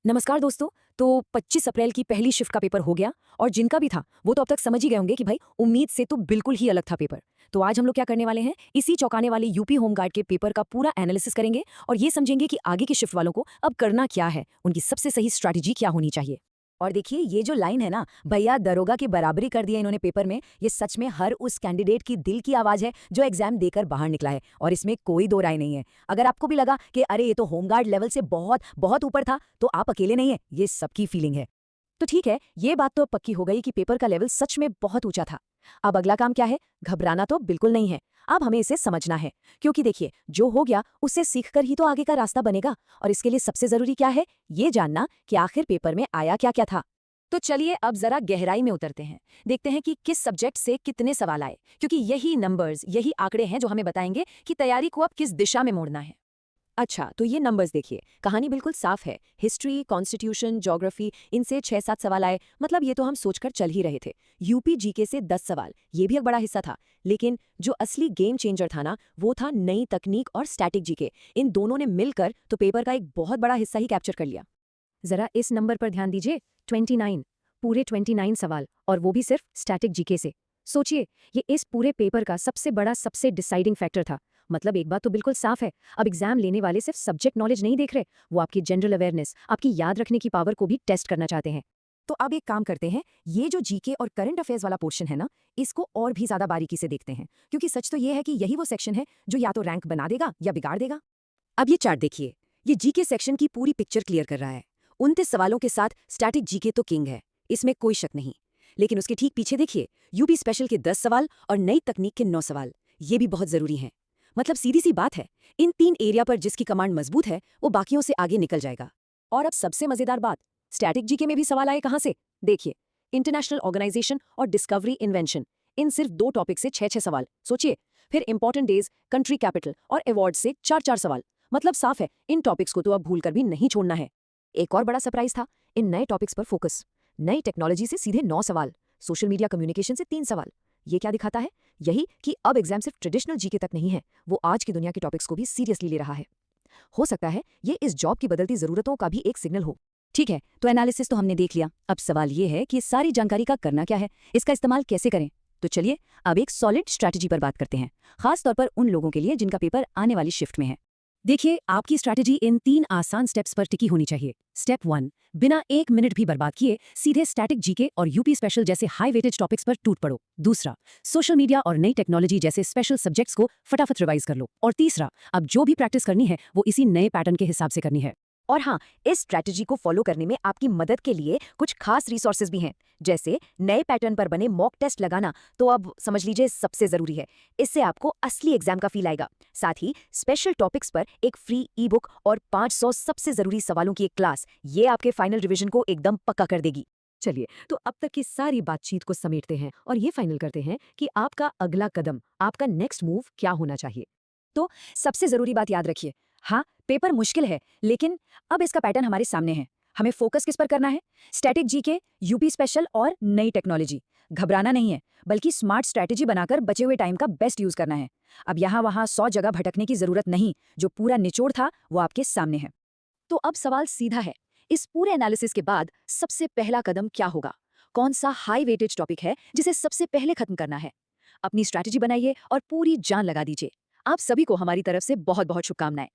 नमस्कार दोस्तों। तो 25 अप्रैल की पहली शिफ्ट का पेपर हो गया और जिनका भी था वो तो अब तक समझ ही गए होंगे कि भाई उम्मीद से तो बिल्कुल ही अलग था पेपर। तो आज हम लोग क्या करने वाले हैं, इसी चौंकाने वाले यूपी होमगार्ड के पेपर का पूरा एनालिसिस करेंगे और ये समझेंगे कि आगे की शिफ्ट वालों को अब करना क्या है, उनकी सबसे सही स्ट्रैटेजी क्या होनी चाहिए। और देखिए ये जो लाइन है ना, भैया दरोगा की बराबरी कर दिया इन्होंने पेपर में, ये सच में हर उस कैंडिडेट की दिल की आवाज है जो एग्जाम देकर बाहर निकला है और इसमें कोई दो राय नहीं है। अगर आपको भी लगा कि अरे ये तो होमगार्ड लेवल से बहुत बहुत ऊपर था, तो आप अकेले नहीं है, ये सबकी फीलिंग है। तो ठीक है, ये बात तो पक्की हो गई कि पेपर का लेवल सच में बहुत ऊंचा था। अब अगला काम क्या है? घबराना तो बिल्कुल नहीं है। अब हमें इसे समझना है, क्योंकि देखिए जो हो गया उससे सीखकर ही तो आगे का रास्ता बनेगा। और इसके लिए सबसे जरूरी क्या है, ये जानना कि आखिर पेपर में आया क्या क्या था। तो चलिए अब जरा गहराई में उतरते हैं, देखते हैं कि किस सब्जेक्ट से कितने सवाल आए, क्योंकि यही नंबर्स, यही आंकड़े हैं जो हमें बताएंगे कि तैयारी को अब किस दिशा में मोड़ना है। अच्छा, तो ये नंबर्स देखिए, कहानी बिल्कुल साफ है। हिस्ट्री, कॉन्स्टिट्यूशन, ज्योग्राफी, इनसे 6-7 सवाल आए, मतलब ये तो हम सोचकर चल ही रहे थे। यूपी जीके से 10 सवाल, ये भी एक बड़ा हिस्सा था। लेकिन जो असली गेम चेंजर था ना, वो था नई तकनीक और स्टैटिक जीके। इन दोनों ने मिलकर तो पेपर का एक बहुत बड़ा हिस्सा ही कैप्चर कर लिया। जरा इस नंबर पर ध्यान दीजिए, 29, पूरे 29 सवाल, और वो भी सिर्फ स्टैटिक जीके से। सोचिए, ये इस पूरे पेपर का सबसे बड़ा, सबसे डिसाइडिंग फैक्टर था। मतलब एक बात तो बिल्कुल साफ है, अब एग्जाम लेने वाले सिर्फ सब्जेक्ट नॉलेज नहीं देख रहे, वो आपकी जनरल अवेयरनेस, आपकी याद रखने की पावर को भी टेस्ट करना चाहते हैं। तो अब एक काम करते हैं, ये जो जीके और करंट अफेयर्स वाला पोर्शन है ना, इसको और भी ज्यादा बारीकी से देखते हैं, क्योंकि सच तो ये है कि यही वो सेक्शन है जो या तो रैंक बना देगा या बिगाड़ देगा। अब ये चार्ट देखिए, ये जीके सेक्शन की पूरी पिक्चर क्लियर कर रहा है। 29 सवालों के साथ स्टैटिक जीके तो किंग है, इसमें कोई शक नहीं। लेकिन उसके ठीक पीछे देखिए, यूपी स्पेशल के 10 सवाल और नई तकनीक के 9 सवाल, ये भी बहुत जरूरी हैं। मतलब सीधी सी बात है, इन 3 एरिया पर जिसकी कमांड मजबूत है वो बाकियों से आगे निकल जाएगा। और अब सबसे मजेदार बात, स्टैटिक जीके में भी सवाल आए कहां से? देखिए, इंटरनेशनल ऑर्गेनाइजेशन और डिस्कवरी इन्वेंशन, इन सिर्फ 2 टॉपिक से 6-6 सवाल, सोचिए। फिर इंपॉर्टेंट डेज, कंट्री कैपिटल और अवार्ड से 4-4 सवाल। मतलब साफ है, इन टॉपिक्स को तो अब भूलकर भी नहीं छोड़ना है। एक और बड़ा सरप्राइज था, इन नए टॉपिक्स पर फोकस। नई टेक्नोलॉजी से सीधे 9 सवाल, सोशल मीडिया कम्युनिकेशन से 3 सवाल। ये क्या दिखाता है? यही कि अब एग्जाम सिर्फ ट्रेडिशनल जीके तक नहीं है, वो आज की दुनिया के टॉपिक्स को भी सीरियसली ले रहा है। हो सकता है ये इस जॉब की बदलती जरूरतों का भी एक सिग्नल हो। ठीक है, तो एनालिसिस तो हमने देख लिया, अब सवाल ये है कि इस सारी जानकारी का करना क्या है, इसका इस्तेमाल कैसे करें। तो चलिए अब एक सॉलिड स्ट्रैटेजी पर बात करते हैं, खास तौर पर उन लोगों के लिए जिनका पेपर आने वाली शिफ्ट में है। देखिए, आपकी स्ट्रैटेजी इन 3 आसान स्टेप्स पर टिकी होनी चाहिए। स्टेप 1, बिना 1 मिनट भी बर्बाद किए सीधे स्टैटिक जीके और यूपी स्पेशल जैसे हाई वेटेज टॉपिक्स पर टूट पड़ो। दूसरा, सोशल मीडिया और नई टेक्नोलॉजी जैसे स्पेशल सब्जेक्ट्स को फटाफट रिवाइज कर लो। और तीसरा, अब जो भी प्रैक्टिस करनी है वो इसी नए पैटर्न के हिसाब से करनी है। और हाँ, इस स्ट्रैटेजी को फॉलो करने में आपकी मदद के लिए कुछ खास रिसोर्सेज भी हैं, जैसे नए पैटर्न पर बने मॉक टेस्ट लगाना, तो अब समझ लीजिए सबसे जरूरी है। इससे आपको असली एग्जाम का फील आएगा। साथ ही स्पेशल टॉपिक्स पर एक फ्री ई बुक और 500 सबसे जरूरी सवालों की एक क्लास, ये आपके फाइनल रिवीजन को एकदम पक्का कर देगी। चलिए, तो अब तक की सारी बातचीत को समेटते हैं और ये फाइनल करते हैं कि आपका अगला कदम, आपका नेक्स्ट मूव क्या होना चाहिए। तो सबसे जरूरी बात याद रखिए, हाँ पेपर मुश्किल है, लेकिन अब इसका पैटर्न हमारे सामने है। हमें फोकस किस पर करना है? स्टैटिक जीके, यूपी स्पेशल और नई टेक्नोलॉजी। घबराना नहीं है, बल्कि स्मार्ट स्ट्रैटेजी बनाकर बचे हुए टाइम का बेस्ट यूज करना है। अब यहाँ वहाँ 100 जगह भटकने की जरूरत नहीं, जो पूरा निचोड़ था वो आपके सामने है। तो अब सवाल सीधा है, इस पूरे एनालिसिस के बाद सबसे पहला कदम क्या होगा? कौन सा हाई वेटेज टॉपिक है जिसे सबसे पहले खत्म करना है? अपनी स्ट्रैटेजी बनाइए और पूरी जान लगा दीजिए। आप सभी को हमारी तरफ से बहुत बहुत शुभकामनाएं।